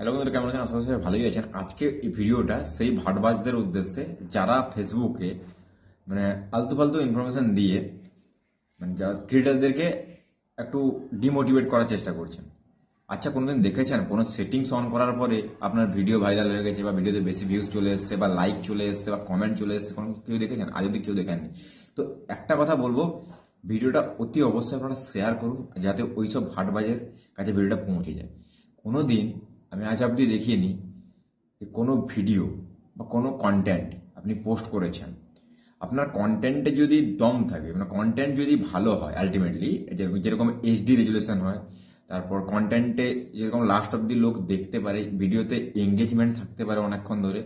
Hello বন্ধুরা, কেমন আছেন? আশা করি সবাই ভালোই আছেন। আজকে এই ভিডিওটা সেই ভাটবাজদের উদ্দেশ্যে যারা ফেসবুকে আলতু ফালতু ইনফরমেশন দিয়ে যারা ক্রিয়েটারদেরকে একটু ডিমোটিভেট করার চেষ্টা করছেন। আচ্ছা, কোনোদিন দেখেছেন কোনো সেটিংস অন করার পরে আপনার ভিডিও ভাইরাল হয়ে গেছে বা ভিডিওতে বেশি ভিউজ চলে এসছে বা লাইক চলে এসছে বা কমেন্ট চলে এসছে? কোনো কেউ দেখেছেন? আজ অব্দি কেউ দেখেননি। তো একটা কথা বলবো, ভিডিওটা অতি অবশ্যই আপনারা শেয়ার করুন যাতে ওইসব ভাটবাজের কাছে ভিডিওটা পৌঁছে যায়। কোনোদিন আমি আজ অব্দি দেখিনি যে কোনো ভিডিও বা কোনো কন্টেন্ট আপনি পোস্ট করেছেন, আপনার কন্টেন্টে যদি দম থাকে, কন্টেন্ট যদি ভালো হয়, আলটিমেটলি যেরকম এইচডি রেজুলেশন হয়, তারপর কন্টেন্টে যেরকম লাস্ট অব্দি লোক দেখতে পারে, ভিডিওতে এঙ্গেজমেন্ট থাকতে পারে অনেকক্ষণ ধরে,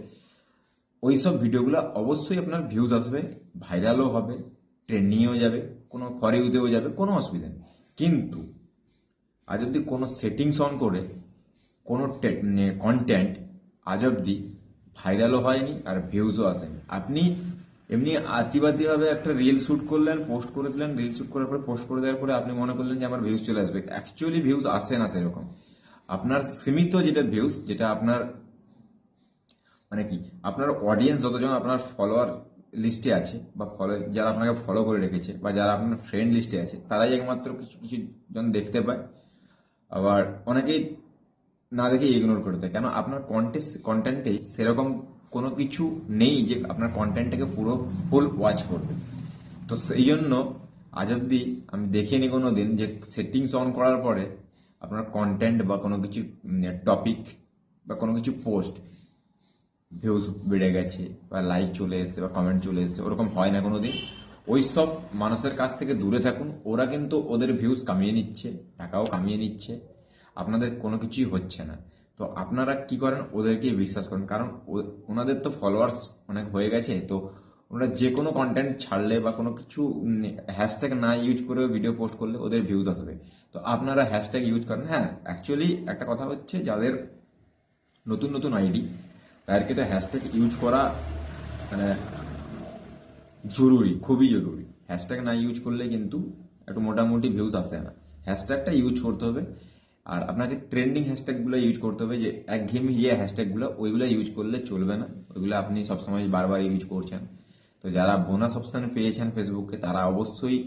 ওই সব ভিডিওগুলো অবশ্যই আপনার ভিউজ আসবে, ভাইরালও হবে, ট্রেন্ডিংয়েও যাবে, কোনো ফর ইউতেও যাবে, কোনো অসুবিধা নেই। কিন্তু আজ অব্দি কোনো সেটিংস অন করে কোনো কন্টেন্ট আজ অব্দি ভাইরালও হয়নি আর ভিউজও আসেনি। আপনি এমনি আতিবাতিভাবে একটা রিল শ্যুট করলেন, পোস্ট করে দিলেন, রিল শ্যুট করার পরে পোস্ট করে দেওয়ার পরে আপনি মনে করলেন যে আমার ভিউজ চলে আসবে। অ্যাকচুয়ালি ভিউজ আসে না সেরকম। আপনার সীমিত যেটা ভিউজ, যেটা আপনার কি আপনার অডিয়েন্স যতজন আপনার ফলোয়ার লিস্টে আছে বা যারা আপনাকে ফলো করে রেখেছে বা যারা আপনার ফ্রেন্ড লিস্টে আছে, তারাই একমাত্র কিছু কিছু জন দেখতে পায়। আবার অনেকেই না দেখে ইগনোর করে দেয়। কেন? আপনার কন্টেন্টে সেরকম কোনো কিছু নেই যে আপনার কন্টেন্টটাকে পুরো ফুল ওয়াচ করবে। তো সেই জন্য আজ অব্দি আমি দেখিনি কোনো দিন যে সেটিংস অন করার পরে আপনার কন্টেন্ট বা কোনো কিছু টপিক বা কোনো কিছু পোস্ট ভিউজ বেড়ে গেছে বা লাইক চলে এসছে বা কমেন্ট চলে এসছে। ওরকম হয় না কোনো দিন। ওই সব মানুষের কাছ থেকে দূরে থাকুন। ওরা কিন্তু ওদের ভিউজ কামিয়ে নিচ্ছে, টাকাও কামিয়ে নিচ্ছে, আপনাদের কোনো কিছুই হচ্ছে না। তো আপনারা কি করেন? ওদেরকে বিশ্বাস করেন, কারণ ওনাদের তো ফলোয়ার্স অনেক হয়ে গেছে। তো ওনারা যে কোনো কন্টেন্ট ছাড়লে বা কোনো কিছু হ্যাশট্যাগ না ইউজ করে ভিডিও পোস্ট করলে ওদের ভিউজ আসবে। তো আপনারা হ্যাশট্যাগ ইউজ করেন। হ্যাঁ, অ্যাকচুয়ালি একটা কথা হচ্ছে, যাদের নতুন নতুন আইডি, তাদেরকে তো হ্যাশট্যাগ ইউজ করা মানে জরুরি, খুবই জরুরি। হ্যাশট্যাগ না ইউজ করলে কিন্তু একটু মোটামুটি ভিউজ আসে না। হ্যাশট্যাগটা ইউজ করতে হবে। আর আপনাকে ট্রেন্ডিং হ্যাশট্যাগুলো ইউজ করতে হবে, যে একঘেয়েমি হ্যাশট্যাগুলো ওইগুলো ইউজ করলে চলবে না। ওইগুলো আপনি সবসময় বারবার ইউজ করছেন। তো যারা বোনাস অপশান পেয়েছেন ফেসবুকে, তারা অবশ্যই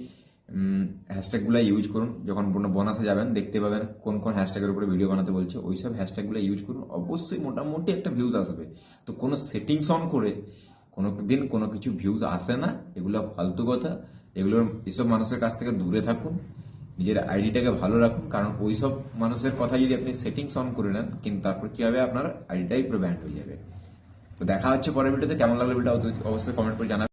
হ্যাশট্যাগুলো ইউজ করুন। যখন বোনাসে যাবেন দেখতে পাবেন কোন কোন হ্যাশট্যাগের উপরে ভিডিও বানাতে বলছে, ওইসব হ্যাশট্যাগুলো ইউজ করুন। অবশ্যই মোটামুটি একটা ভিউজ আসবে। তো কোনো সেটিংস অন করে কোনো দিন কোনো কিছু ভিউজ আসে না। এগুলো ফালতু কথা। এসব মানুষের কাছ থেকে দূরে থাকুন। নিজের আইডিটাকে ভালো রাখুন, কারণ ওইসব মানুষের কথা যদি আপনি সেটিংস অন করে নেন, কিন্তু তারপর কি হবে? আপনার আইডিটাই পুরো ব্যান্ড হয়ে যাবে। তো দেখা হচ্ছে পরের ভিডিওতে। কেমন লাগলো ভিডিওটা অবশ্যই কমেন্ট করে জানাবেন।